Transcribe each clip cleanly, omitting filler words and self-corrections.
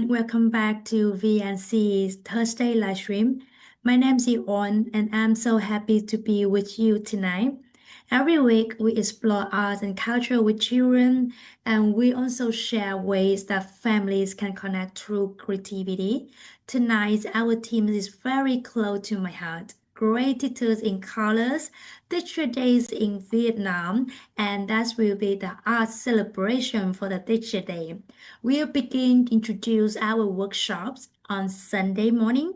everyone, welcome back to VNCE's Thursday live stream. My name is Oanh and I'm so happy to be with you tonight. Every week we explore art and culture with children and we also share ways that families can connect through creativity. Tonight our theme is very close to my heart. Great teachers in colors, teacher days in Vietnam, and that will be the art celebration for the teacher day. We'll begin to introduce our workshops on Sunday morning,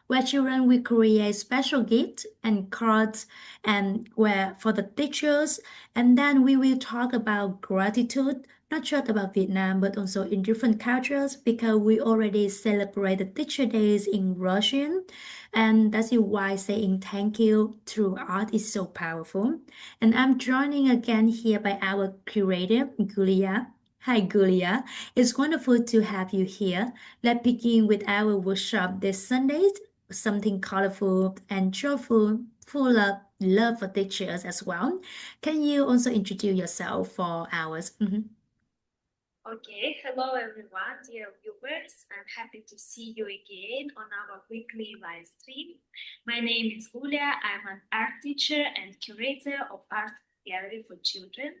where children will create special gifts and cards and where for the teachers. And then we will talk about gratitude, not just about Vietnam, but also in different cultures because we already celebrate the teacher days in Russian. And that's why saying thank you through art is so powerful. And I'm joining again here by our curator, Gulya. Hi, Gulya. It's wonderful to have you here. Let's begin with our workshop this Sunday, something colorful and joyful, full of love for teachers as well. Can you also introduce yourself for ours? Okay, hello everyone, dear viewers. I'm happy to see you again on our weekly live stream. My name is Gulya. I'm an art teacher and curator of art gallery for children.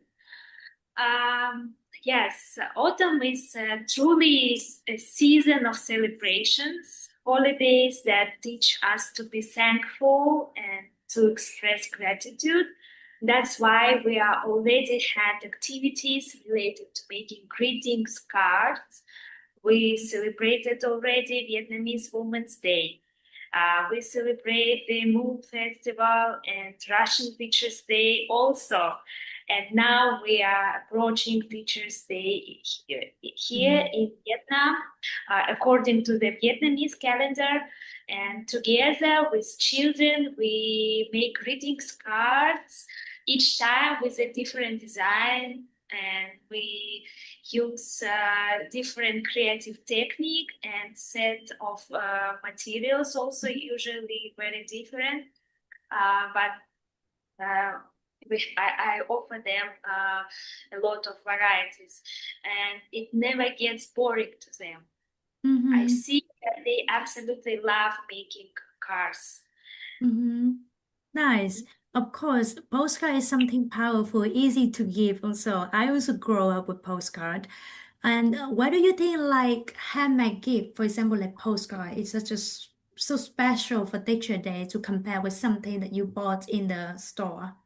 Yes, autumn is truly a season of celebrations, holidays that teach us to be thankful and to express gratitude. That's why we are already had activities related to making greetings cards. We celebrated already Vietnamese Women's Day. We celebrate the Moon Festival and Russian Teachers' Day also. And now we are approaching Teachers' Day here in Vietnam, according to the Vietnamese calendar. And together with children, we make greetings cards, each time with a different design. And we use different creative technique and set of materials, also usually very different. But I offer them a lot of varieties, and it never gets boring to them. I see that they absolutely love making cars. Nice. Of course, postcard is something powerful, easy to give also. I also grow up with postcard. And why do you think like handmade gift, for example, like postcard, is such a so special for Teacher Day to compare with something that you bought in the store?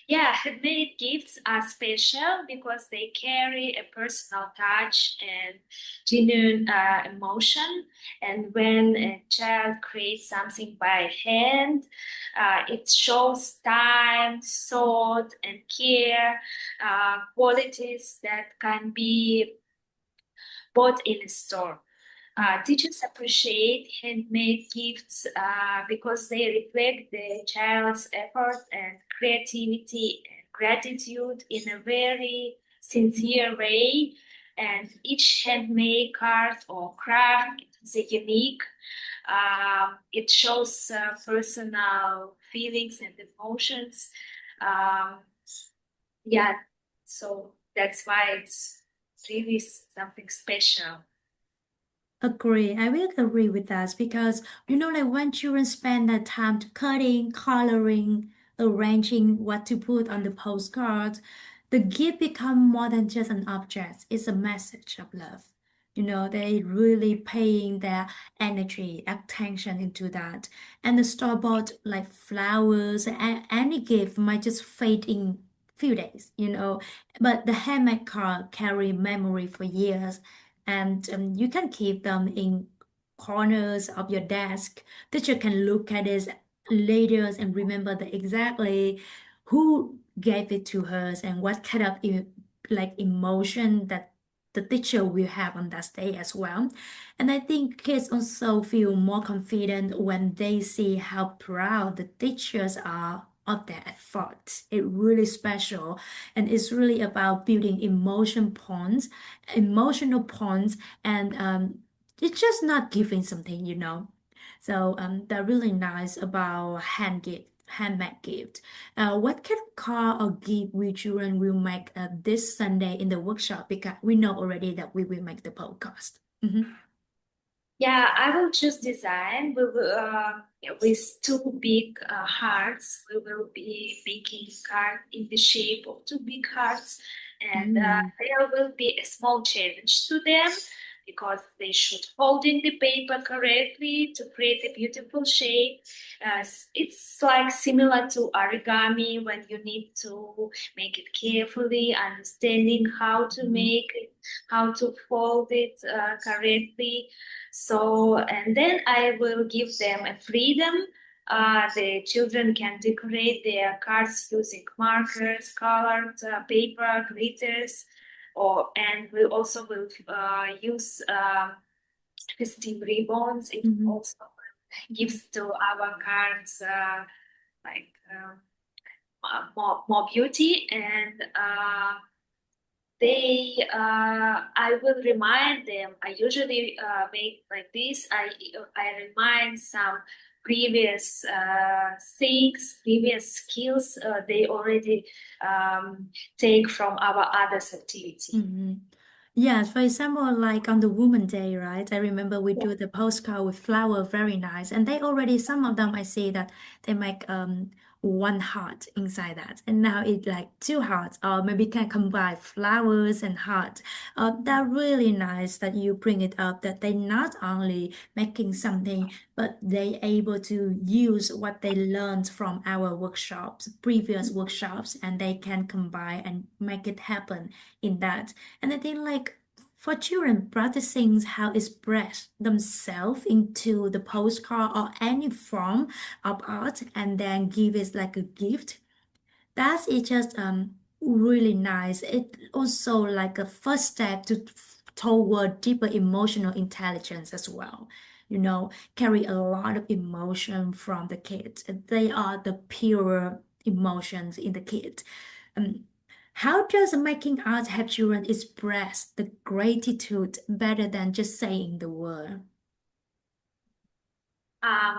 Yeah, handmade gifts are special because they carry a personal touch and genuine emotion. And when a child creates something by hand, it shows time, thought, and care, qualities that can be bought in a store. Teachers appreciate handmade gifts because they reflect the child's effort and creativity and gratitude in a very sincere way. And each handmade card or craft is unique. It shows personal feelings and emotions. Um, yeah, so that's why it's really something special. Agree. I will agree with that because like when children spend their time to cutting, coloring, arranging what to put on the postcard, the gift become more than just an object. It's a message of love. They really paying their energy, attention into that. And the store-bought like flowers and any gift might just fade in few days. But the handmade card carry memory for years and you can keep them in corners of your desk. Teacher can look at it later and remember the exactly who gave it to her and what kind of like emotion that the teacher will have on that day as well. And I think kids also feel more confident when they see how proud the teachers are of their effort. It's really special and it's really about building emotional bonds, and it's just not giving something. So that's really nice about hand gift. handmade gift. What kind of card or gift we children will make this Sunday in the workshop? Because we know already that we will make the podcast. Yeah, I will choose design. We will, with two big hearts. We will be making card in the shape of two big hearts, and Mm. there will be a small challenge to them because they should hold in the paper correctly to create a beautiful shape. It's like similar to origami when you need to make it carefully, understanding how to make it, how to fold it correctly. So, and then I will give them a freedom. The children can decorate their cards using markers, colored paper, glitters, and we also will use festive ribbons. It Mhm. also gives to our cards like more beauty, and I will remind them. I usually make like this. I remind some previous things, previous skills they already take from our others activity. Mhm. Yes, for example, like on the Woman Day, right? I remember we do the postcard with flower, very nice. And they already, some of them I see that they make one heart inside that. And now it like two hearts, or maybe can combine flowers and heart. That really nice that you bring it up, that they not only making something, but they able to use what they learned from our workshops, previous workshops, and they can combine and make it happen in that. And I think like for children practicing how express themselves into the postcard or any form of art and then give it like a gift, that is just really nice. It also like a first step to toward deeper emotional intelligence as well. You know, carry a lot of emotion from the kids. They are the pure emotions in the kids. Um, how does making art help children express the gratitude better than just saying the word?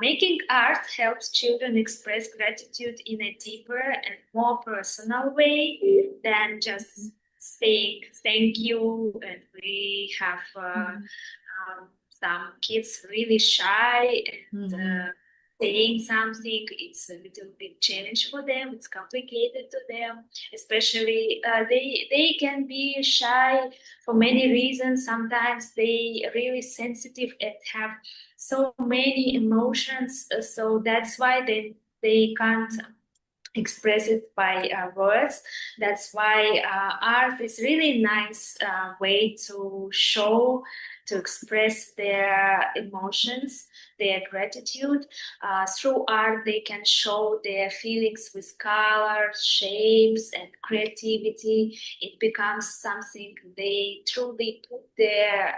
Making art helps children express gratitude in a deeper and more personal way than just saying thank you. And we have Mhm. some kids really shy and Mhm. saying something. It's a little bit challenge for them. It's complicated to them, especially they can be shy for many reasons. Sometimes they are really sensitive and have so many emotions, so that's why they can't express it by words. That's why art is really nice way to show, to express their emotions, their gratitude. Through art they can show their feelings with colors, shapes, and creativity. It becomes something they truly put their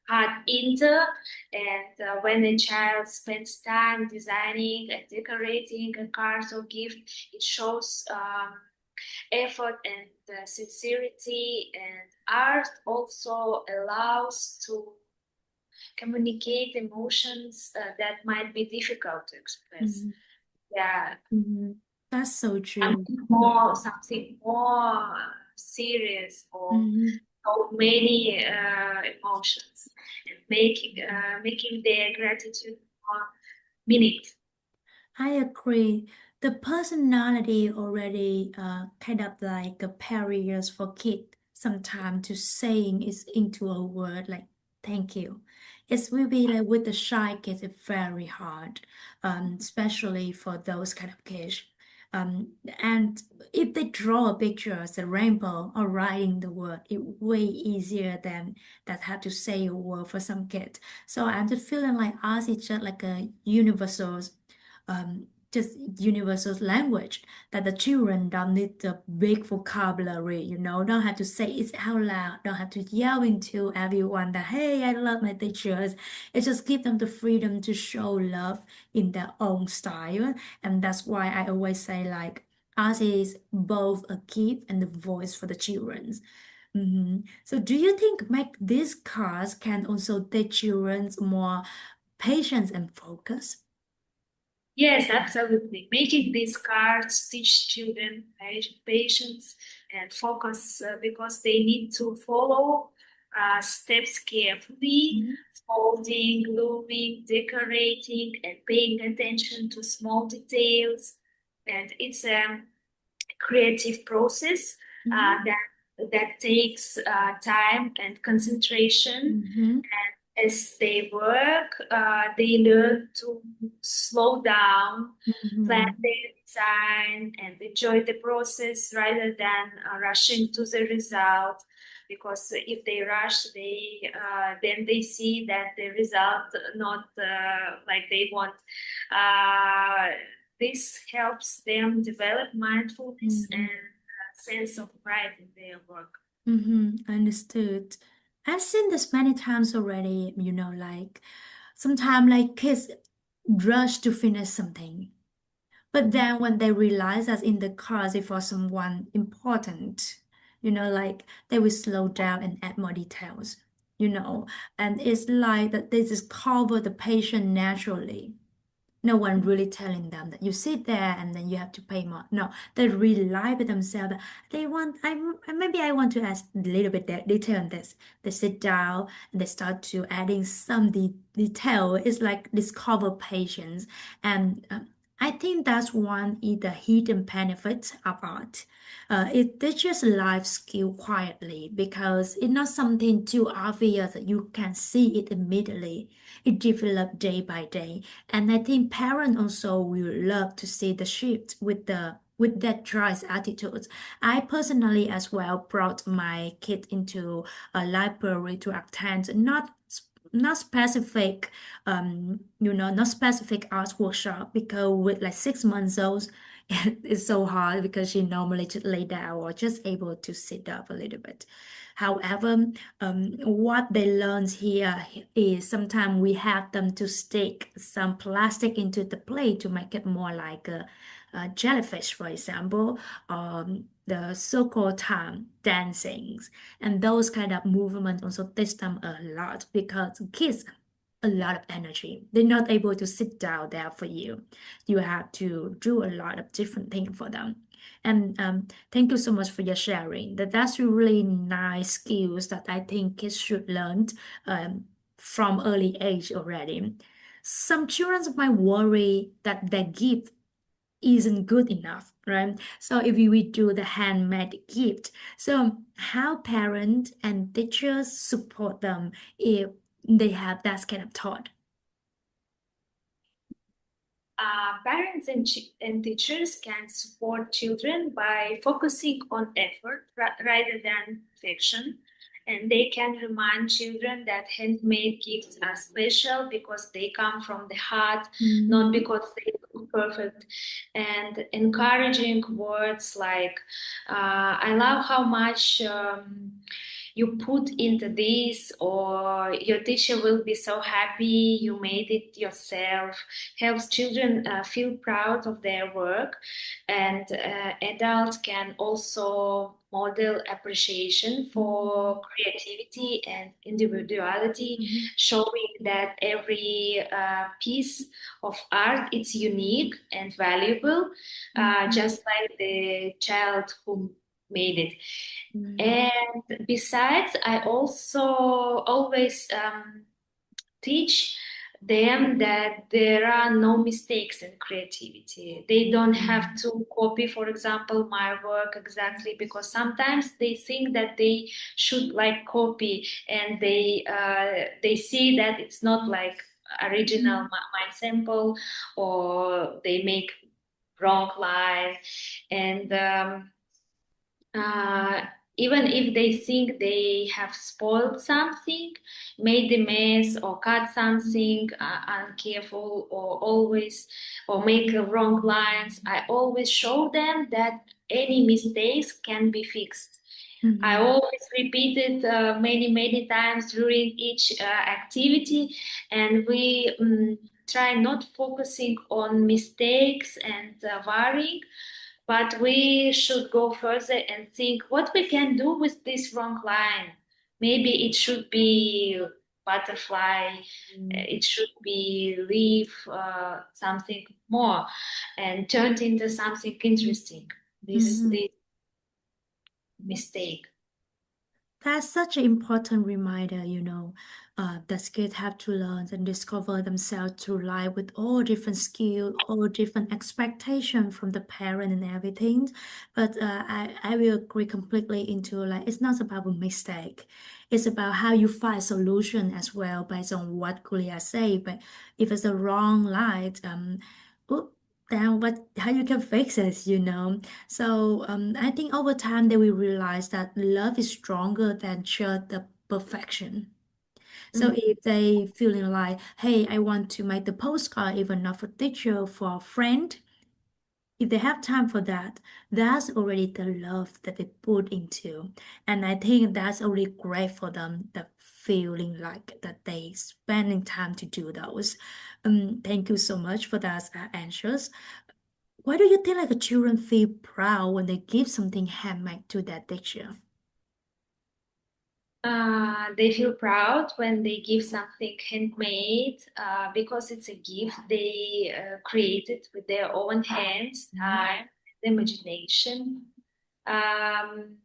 heart into. And when a child spends time designing and decorating a card or gift, it shows effort and sincerity. And art also allows to communicate emotions that might be difficult to express. Mhm. Yeah, Mhm. That's so true. something more serious, or Mhm. so many emotions, and making their gratitude more meaningful. I agree. The personality already kind of like a barriers for kids sometimes to saying is into a word like thank you. It will be like with the shy kids, it's very hard, especially for those kind of kids. And if they draw a picture as a rainbow or writing the word, it way easier than that have to say a word for some kids. So I'm just feeling like us is just like a universal just universal language that the children don't need the big vocabulary, don't have to say it out loud, don't have to yell into everyone that, hey, I love my teachers. It just give them the freedom to show love in their own style. And that's why I always say like art is both a gift and a voice for the children. So do you think make these cards can also teach children more patience and focus? Yes, absolutely. Making these cards teach children patience and focus because they need to follow steps carefully, Mhm. folding, gluing, decorating, and paying attention to small details. And it's a creative process Mhm. that takes time and concentration. Mhm. As they work, they learn to slow down, plan Mhm. their design, and enjoy the process rather than rushing to the result. Because if they rush, they then they see that the result not like they want. Uh, this helps them develop mindfulness and Mhm. a sense of pride in their work. Understood. I've seen this many times already, like sometimes like kids rush to finish something. But then when they realize that in the cards is for someone important, like they will slow down and add more details, you know, and it's like that they just cover the patient naturally. No one really telling them that you sit there and then you have to pay more. No, they rely by themselves. They want, maybe I want to ask a little bit detail on this. They sit down and they start to adding some detail. It's like discover patience. And I think that's one is the hidden benefit of art. It teaches life skill quietly because it's not something too obvious that you can see it immediately. It develops day by day, and I think parents also will love to see the shift with that choice attitudes. I personally as well brought my kid into a library to attend not specific not specific art workshop because with like 6 months old it's so hard because she normally just lay down or just able to sit up a little bit. However, what they learn here is sometimes we have them to stick some plastic into the plate to make it more like a jellyfish, for example, the so-called time dancings, and those kind of movements also teach them a lot because kids a lot of energy. They're not able to sit down there for you. You have to do a lot of different things for them. And thank you so much for your sharing. That's really nice skills that I think kids should learn from early age already. Some children might worry that their gift isn't good enough, right? So if we do the handmade gift, so how parents and teachers support them if they have that kind of thought? Parents and teachers can support children by focusing on effort rather than perfection. And they can remind children that handmade gifts are special because they come from the heart, not Mhm. because they look perfect. And encouraging words like, I love how much. You put into this, or your teacher will be so happy you made it yourself, helps children feel proud of their work. And adults can also model appreciation for creativity and individuality, Mhm. showing that every piece of art is unique and valuable, Mhm. just like the child who made it. Mhm. And besides, I also always teach them that there are no mistakes in creativity. They don't have Mhm. to copy, for example, my work exactly, because sometimes they think that they should like copy, and they see that it's not like original Mhm. my sample, or they make wrong line. And uh, even if they think they have spoiled something, made a mess, or cut something uncareful, or always, or make wrong lines, I always show them that any mistakes can be fixed. I Mhm. always repeat it many times during each activity, and we try not focusing on mistakes and worrying, but we should go further and think what we can do with this wrong line. Maybe it should be butterfly. It should be leaf, something more, and turned into something interesting. This is the mistake. That's such an important reminder, that kids have to learn and discover themselves through life with all different skills, all different expectations from the parent and everything. But I will agree completely into like it's not about a mistake. It's about how you find solution as well based on what Gulya say. But if it's a wrong light, oop, then what how you can fix it. So I think over time they will realize that love is stronger than just the perfection. So if they feeling like, hey, I want to make the postcard even not for teacher, for a friend, if they have time for that, that's already the love that they put into. And I think that's already great for them, the feeling like that they spending time to do those. Thank you so much for that answers. Why do you think like a children feel proud when they give something handmade to their teacher? They feel proud when they give something handmade because it's a gift they created with their own hands, time, imagination. Um,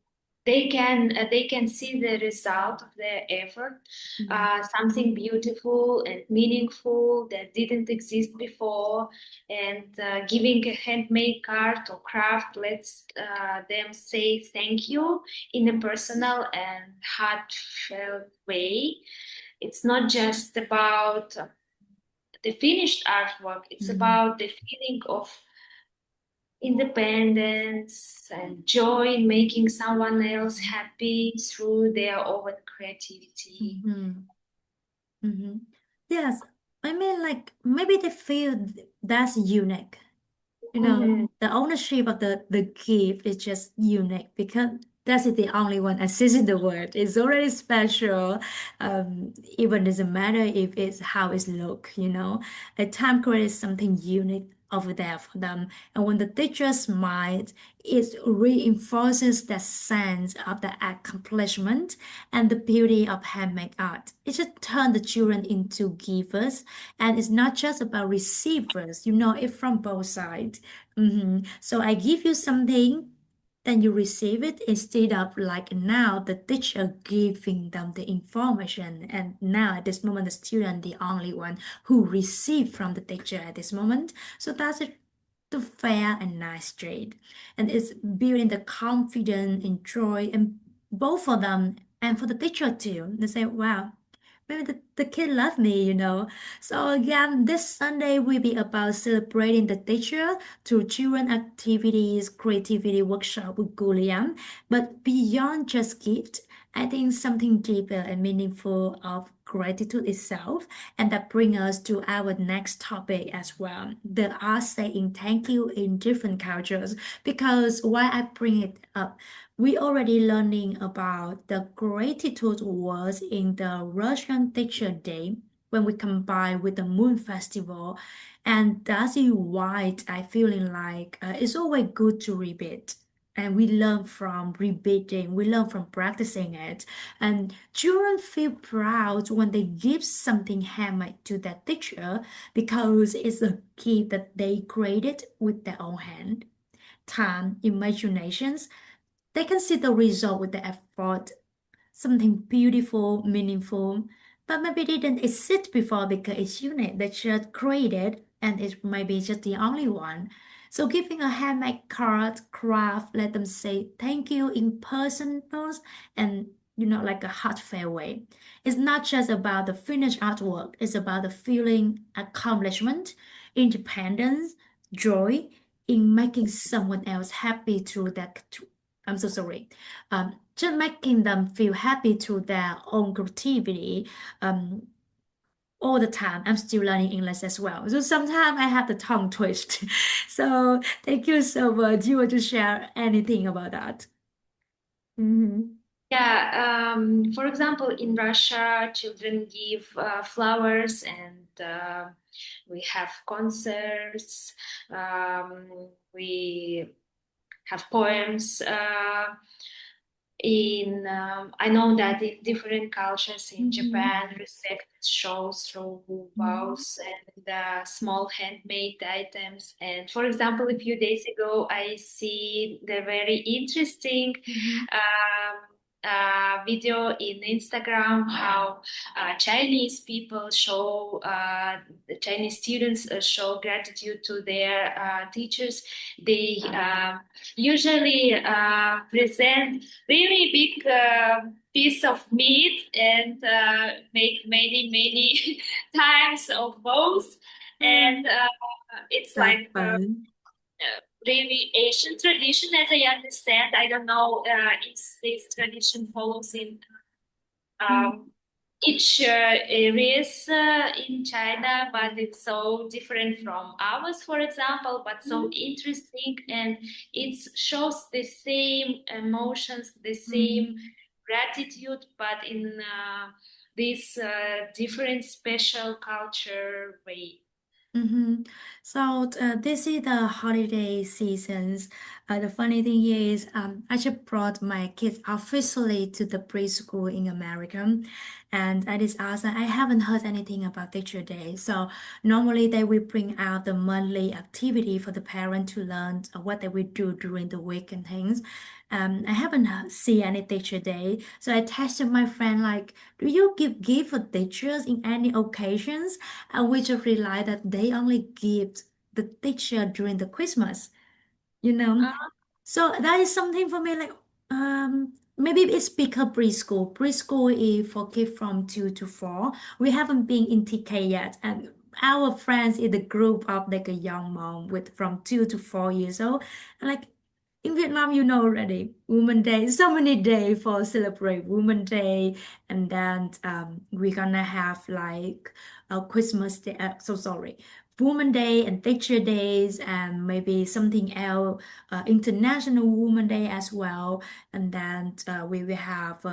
they can see the result of their effort, something beautiful and meaningful that didn't exist before, and giving a handmade card or craft lets them say thank you in a personal and heartfelt way. It's not just about the finished artwork, it's about the feeling of independence and joy in making someone else happy through their own creativity. Yes, I mean, like maybe they feel that's unique. The ownership of the gift is just unique because that is the only one exists in the world. It's already special. Even doesn't matter if it's how it look. A time creates something unique over there for them. And when the teacher smiles, it reinforces that sense of the accomplishment and the beauty of handmade art. It just turns the children into givers, and it's not just about receivers. It from both sides. So I give you something, then you receive it instead of like now the teacher giving them the information, and now at this moment the student the only one who receive from the teacher at this moment. So that's it, the fair and nice trade, and it's building the confidence and joy, and both for them and for the teacher too. They say, wow, maybe the kid love me. So again, this Sunday will be about celebrating the teacher through children activities, creativity workshop with Gulliam. But beyond just gift, I think something deeper and meaningful of gratitude itself, and that brings us to our next topic as well. The art saying thank you in different cultures. Because why I bring it up, we already learning about the gratitude words in the Russian Teacher Day when we combine with the Moon Festival, and that's why I feeling like it's always good to repeat. And we learn from repeating, we learn from practicing it. And children feel proud when they give something handmade to their teacher because it's a gift that they created with their own hand, time, imaginations. They can see the result with the effort, something beautiful, meaningful, but maybe didn't exist before because it's unique. They just created and it's maybe just the only one. So giving a handmade card, craft, let them say thank you in person first, and like a heartfelt way. It's not just about the finished artwork, it's about the feeling, accomplishment, independence, joy in making someone else happy through that. I'm so sorry. Just making them feel happy through their own creativity. Um, all the time. I'm still learning English as well. So sometimes I have the tongue twist. So thank you so much. You want to share anything about that? Yeah, for example, in Russia, children give flowers and we have concerts, we have poems. I know that in different cultures in Japan, respect shows through vows and small handmade items. And for example, a few days ago, I see the very interesting video in Instagram how Chinese people show the Chinese students show gratitude to their teachers. They usually present really big piece of meat and make many times of both, and it's That's like fun. really Asian tradition, as I understand. I don't know if this tradition follows in each areas in China, but it's so different from ours, for example, but so interesting, and it shows the same emotions, the same gratitude, but in this different special culture way. So this is the holiday seasons. The funny thing is, I just brought my kids officially to the preschool in America, and I just asked them, I haven't heard anything about Teacher Day. So normally they will bring out the monthly activity for the parent to learn what they will do during the week and things. I haven't seen any Teacher Day, so I texted my friend like, do you give gift for teachers in any occasions? And we just realized that they only give the teacher during the Christmas, you know. Uh, So that is something for me like maybe it's because preschool. Preschool is for kids from 2 to 4. We haven't been in TK yet, and our friends in the group of like a young mom with from 2 to 4 years old. And like in Vietnam, you know already, Women Day, so many days for celebrate Women Day, and then we're gonna have like a Christmas Day. So sorry, Woman Day and Teacher Days, and maybe something else, International Woman Day as well. And then we will have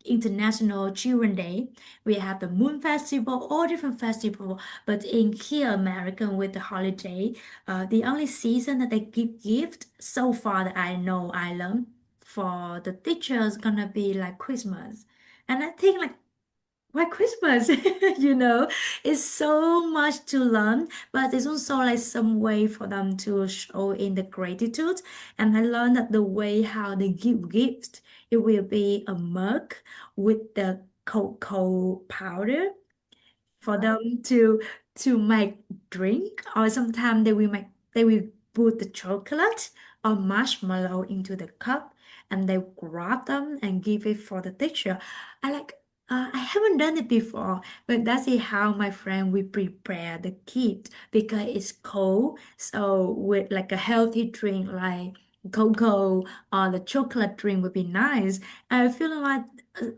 International Children Day. We have the Moon Festival, all different festival. But in here, American with the holiday, the only season that they give gift so far that I know I learned for the teachers gonna be like Christmas. And I think like why Christmas? It's so much to learn, but it's also like some way for them to show in the gratitude. And I learned that the way how they give gifts, it will be a mug with the cocoa powder for them to make drink, or sometimes they will put the chocolate or marshmallow into the cup and they grab them and give it for the teacher. I like I haven't done it before, but that's it how my friend will prepare the kit because it's cold. So with like a healthy drink like cocoa or the chocolate drink would be nice. I feel like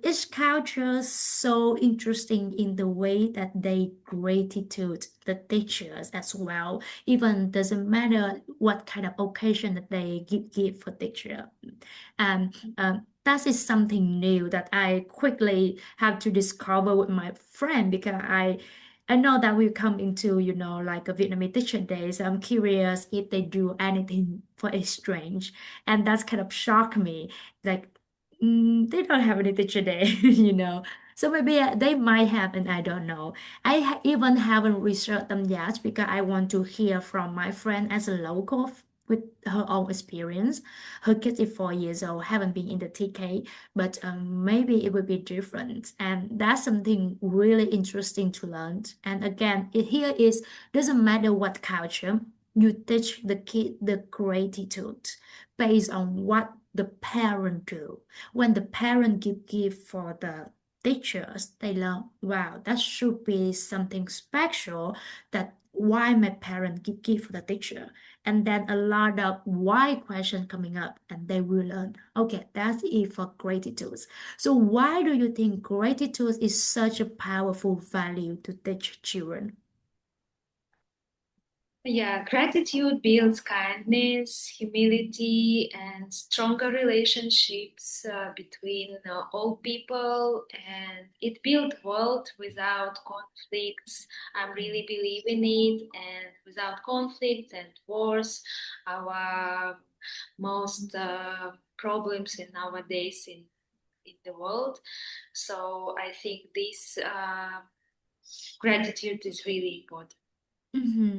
each culture is so interesting in the way that they gratitude the teachers as well. Even doesn't matter what kind of occasion that they give for teacher. And that is something new that I quickly have to discover with my friend because I know that we come into, like a Vietnamese teacher day. So I'm curious if they do anything for exchange. And that's kind of shocked me. Like, they don't have any teacher day, So maybe they might have, and I don't know. Even haven't researched them yet because I want to hear from my friend as a local with her own experience. Her kid is 4 years old, haven't been in the TK, but maybe it will be different. And that's something really interesting to learn. And again, it here is doesn't matter what culture, you teach the kid the gratitude based on what the parent do. When the parent give gift for the teachers, they learn, wow, that should be something special that why my parent give gift for the teacher. And then a lot of why question coming up and they will learn, okay, that's it for gratitude. So why do you think gratitude is such a powerful value to teach children? Yeah, gratitude builds kindness, humility, and stronger relationships between all people, and it builds world without conflicts. I'm really believe in it, and without conflict and wars, our most problems in nowadays in the world. So I think this gratitude is really important. Mm-hmm.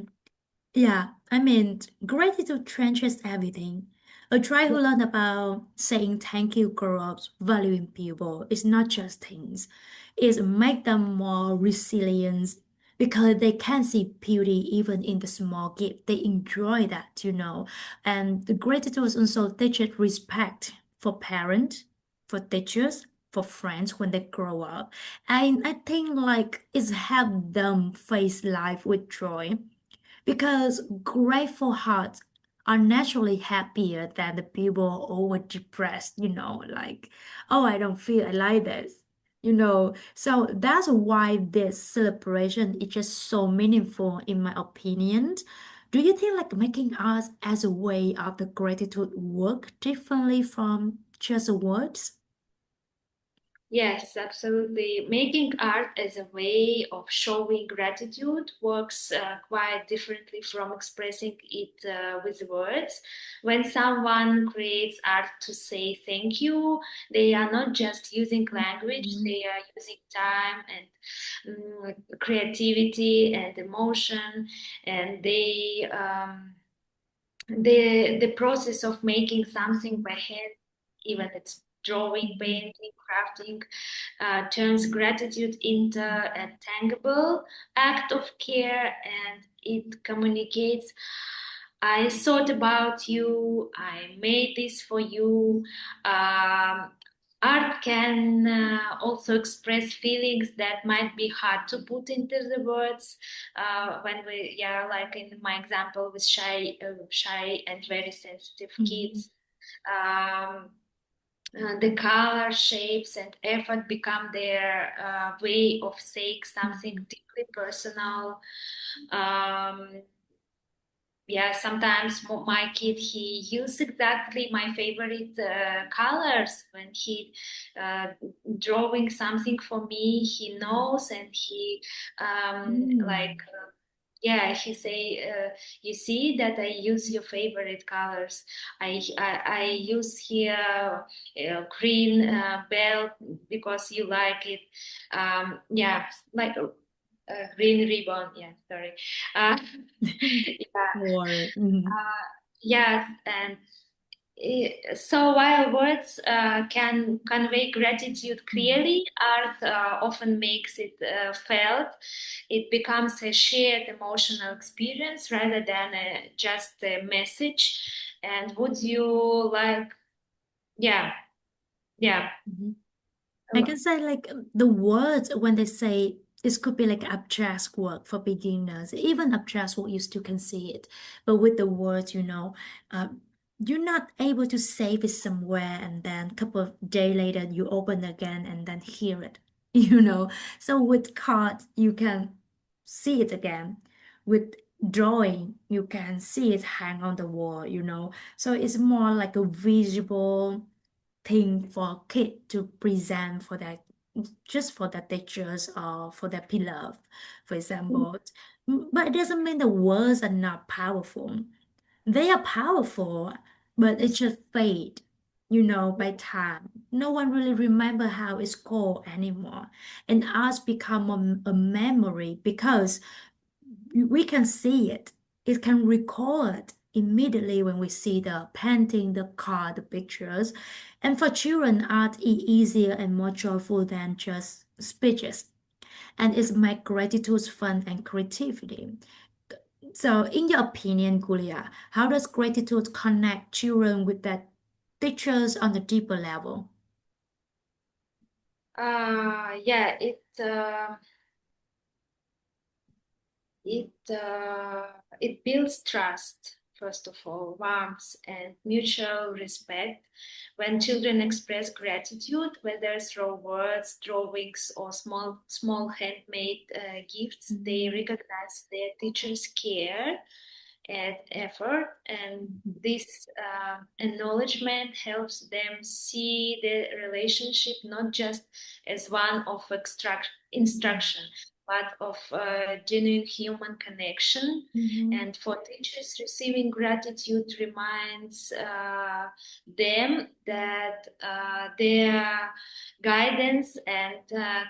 Yeah, I mean, gratitude changes everything. A child who learned about saying thank you grow up valuing people. It's not just things. It's make them more resilient because they can see beauty even in the small gift. They enjoy that, you know. And the gratitude also teaches respect for parents, for teachers, for friends when they grow up. And I think like it's helped them face life with joy because grateful hearts are naturally happier than the people over depressed, you know, like, oh, I don't feel I like this, you know. So that's why this celebration is just so meaningful, in my opinion. Do you think like making art as a way of the gratitude work differently from just words? Yes, absolutely. Making art as a way of showing gratitude works quite differently from expressing it with words. When someone creates art to say thank you, they are not just using language, Mhm. they are using time and creativity and emotion, and the process of making something by hand, even it's drawing, Mhm. painting, crafting, turns gratitude into a tangible act of care, and it communicates, I thought about you, I made this for you. Art can also express feelings that might be hard to put into the words. When we, yeah, like in my example with shy and very sensitive Mhm. kids. Um, the color, shapes, and effort become their way of saying something Mhm. deeply personal. Um, yeah, sometimes my kid, he used exactly my favorite colors when he uh, drawing something for me. He knows, and he like Mm. yeah, he say, you see that I use your favorite colors. I use here green belt because you like it. Yeah, like green ribbon. Yeah, sorry. Uh, yeah, Or mhm. yes, and so while words can convey gratitude Mhm. clearly, art often makes it felt. It becomes a shared emotional experience rather than just a message. And would you like, yeah, yeah, Mhm. I can say like the words when they say this could be like abstract work for beginners. Even abstract work, you still can see it. But with the words, you know, you're not able to save it somewhere and then a couple of days later you open again and then hear it, you know. So with card, you can see it again. With drawing, you can see it hang on the wall, you know. So it's more like a visual thing for kid to present for that, just for the teachers or for their beloved, for example. But it doesn't mean the words are not powerful. They are powerful, but it just fade, you know, by time. No one really remember how it's called anymore. And arts become a memory because we can see it. It can recall it immediately when we see the painting, the card, the pictures. And for children, art is easier and more joyful than just speeches. And it's make gratitude fun and creativity. So, in your opinion, Gulya, how does gratitude connect children with their teachers on a deeper level? yeah, it builds trust, first of all, warmth and mutual respect. When children express gratitude, whether through words, drawings, or small handmade gifts, they Mhm. recognize their teacher's care and effort, and this acknowledgement helps them see the relationship not just as one of instruction, part of genuine human connection. And for teachers, receiving gratitude reminds them that their guidance and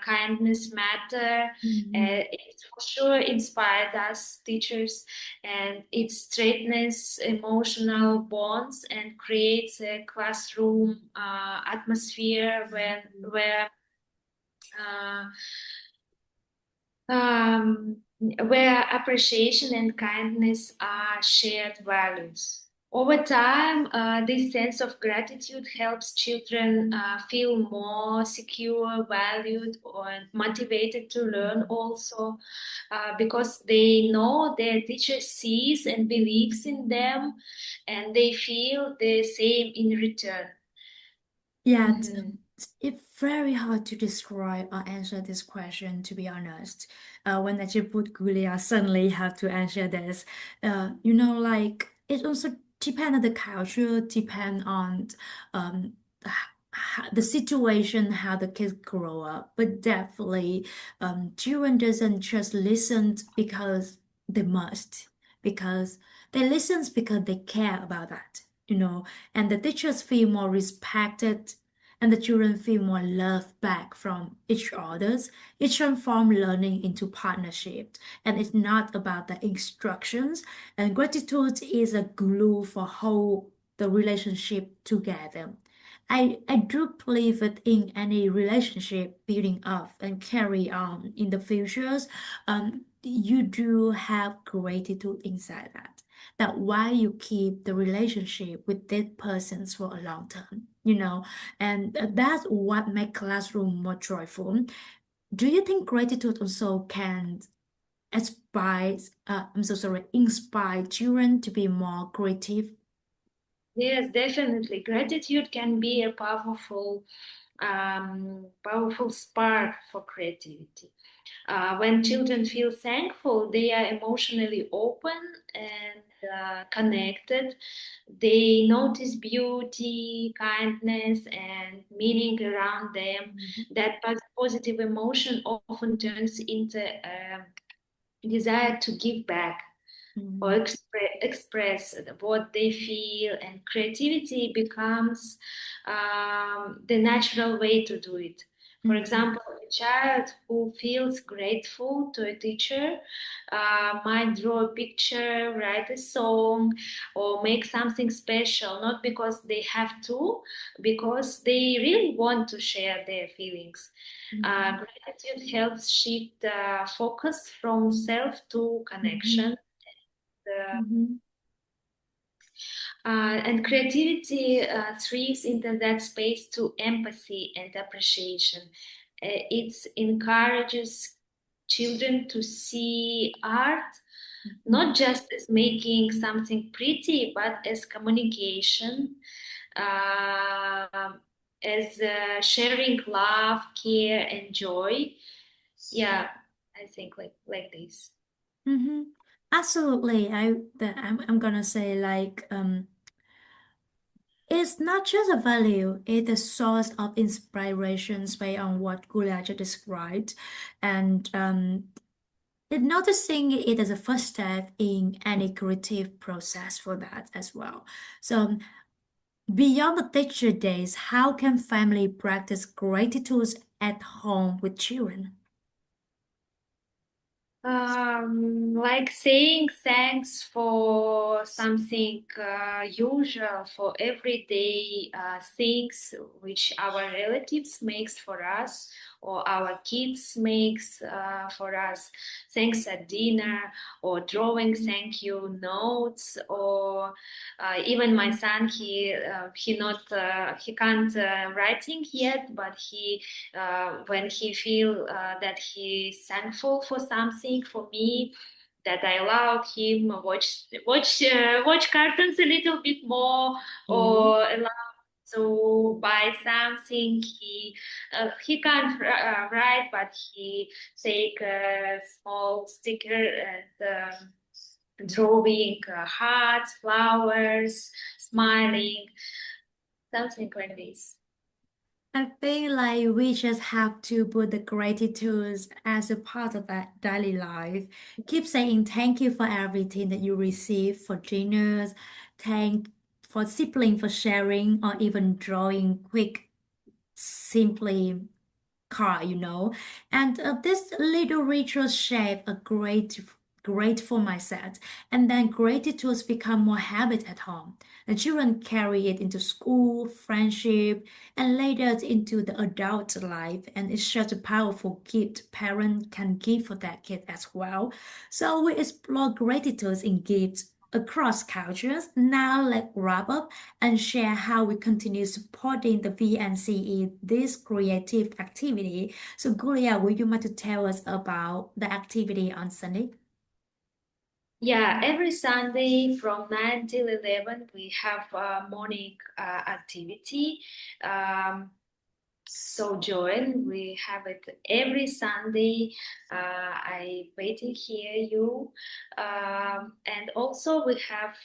kindness matter. It for sure inspired us teachers, and it strengthens emotional bonds and creates a classroom atmosphere uh, where appreciation and kindness are shared values. Over time, this sense of gratitude helps children feel more secure, valued, or motivated to learn also, because they know their teacher sees and believes in them, and they feel the same in return. Yeah, it's very hard to describe or answer this question, to be honest. When I just put Gulya, suddenly have to answer this. Like it also depend on the culture, depend on um the situation, how the kids grow up. But definitely, children doesn't just listen because they must, because they listen because they care about that. And the teachers feel more respected and the children feel more love back from each others. It transforms learning into partnership, and it's not about the instructions. And gratitude is a glue for how the relationship together. I do believe that in any relationship building up and carry on in the futures, you do have gratitude inside that. That why you keep the relationship with that person for a long term. And that's what makes classroom more joyful. Do you think gratitude also can inspire, inspire children to be more creative? Yes, definitely. Gratitude can be a powerful spark for creativity. When children feel thankful, they are emotionally open and connected. They notice beauty, kindness, and meaning around them. That positive emotion often turns into a desire to give back or express what they feel, and creativity becomes the natural way to do it. For example, a child who feels grateful to a teacher might draw a picture, write a song, or make something special, not because they have to, because they really want to share their feelings. Gratitude helps shift the focus from self to connection. The and creativity thrives into that space to empathy and appreciation. It encourages children to see art not just as making something pretty, but as communication, uh, as sharing love, care, and joy. Yeah, I think like this. Mm-hmm. Absolutely. I'm gonna say like it's not just a value, it's a source of inspirations based on what Gulya described. And noticing it as a first step in any creative process for that as well. So beyond the teacher days, how can family practice gratitude at home with children? Like saying thanks for something usual, for everyday things which our relatives makes for us or our kids makes for us. Thanks at dinner, or drawing thank you notes, or even my son, he can't writing yet, but he when he feel that he's thankful for something for me, that I allowed him watch cartoons a little bit more, Okay. or allow to buy something. He can't write, but he take a small sticker and drawing hearts, flowers, smiling, something like this. I think like we just have to put the gratitude as a part of that daily life. Keep saying thank you for everything that you receive, for dinners, thank for sibling for sharing, or even drawing quick, simply car. And this little rituals shape a grateful mindset, and then gratitudes become more habit at home. The children carry it into school, friendship, and later into the adult life, and it's such a powerful gift parent can give for that kid as well. So we explore gratitudes in gifts across cultures. Now let's wrap up and share how we continue supporting the VNCE, this creative activity. So, Gulya, would you mind to tell us about the activity on Sunday? Yeah, every Sunday from 9 till 11, we have a morning activity. So join, we have it every Sunday. I waiting here you. And also we have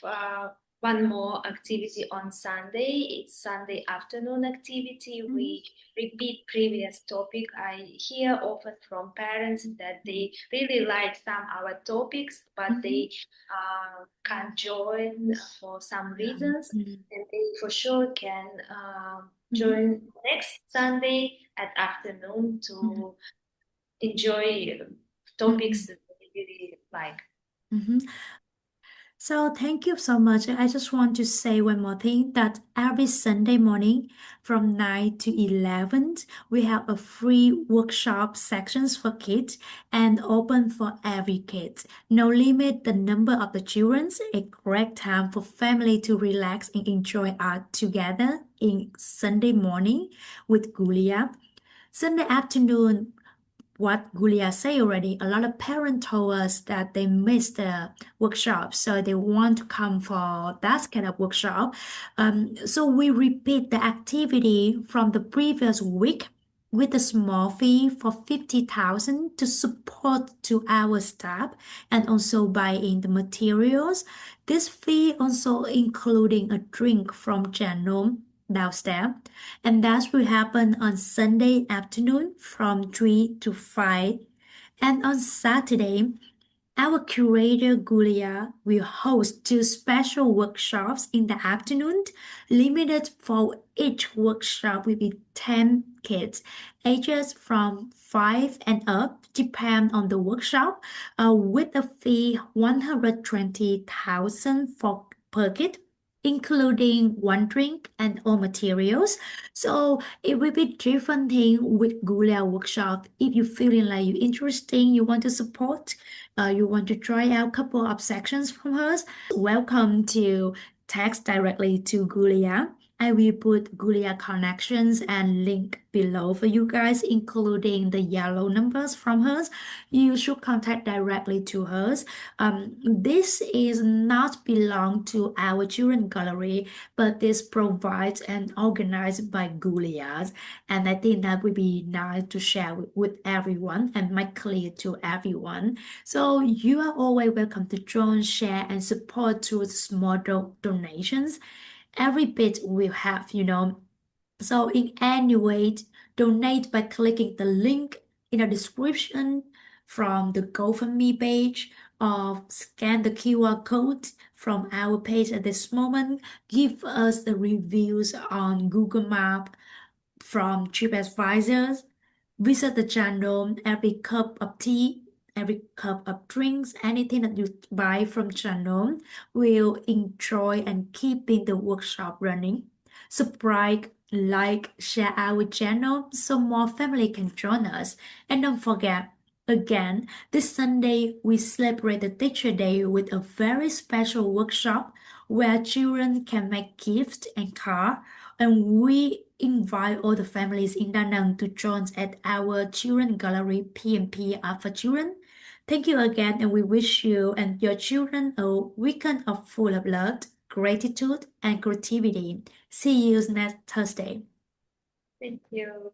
one more activity on Sunday. It's Sunday afternoon activity. We repeat previous topic. I hear often from parents that they really like some our topics, but they can't join for some reasons, Mhm. and they for sure can Mhm. join next Sunday at afternoon Mhm. to enjoy Mhm. topics that they really like. Mhm. So thank you so much. I just want to say one more thing that every Sunday morning from 9 to 11, we have a free workshop sections for kids and open for every kid. No limit the number of the children, a great time for family to relax and enjoy art together in Sunday morning with Gulya. Sunday afternoon, what Gulya said already, a lot of parents told us that they missed the workshop, so they want to come for that kind of workshop. So we repeat the activity from the previous week with a small fee for 50,000 to support to our staff and also buy in the materials. This fee also including a drink from Janome downstairs, and that will happen on Sunday afternoon from 3 to 5. And on Saturday, our curator Gulya will host two special workshops in the afternoon. Limited for each workshop will be 10 kids, ages from 5 and up, depend on the workshop, with a fee 120,000 for per kid, including one drink and all materials. So it will be different thing with Gulya workshop. If you feeling like you interesting, you want to support, you want to try out a couple of sections from hers, welcome to text directly to Gulya. I will put Gulya connections and link below for you guys, including the yellow numbers from hers. You should contact directly to hers. This is not belong to our children gallery, but this provides and organized by Gullias. And I think that would be nice to share with everyone and make clear to everyone. So you are always welcome to join, share, and support through small donations. Every bit will have. So in any way, donate by clicking the link in the description from the GoFundMe page or scan the QR code from our page at this moment. Give us the reviews on Google Map from TripAdvisor. Visit the channel. Every cup of tea, every cup of drinks, anything that you buy from channel will enjoy and keeping the workshop running. Subscribe, like, share our channel so more family can join us. And don't forget, again, this Sunday we celebrate the Teacher Day with a very special workshop where children can make gifts and cards, and we invite all the families in Da Nang to join at our Children Gallery PMP Art for Children. Thank you again, and we wish you and your children a weekend of full of love, gratitude, and creativity. See you next Thursday. Thank you.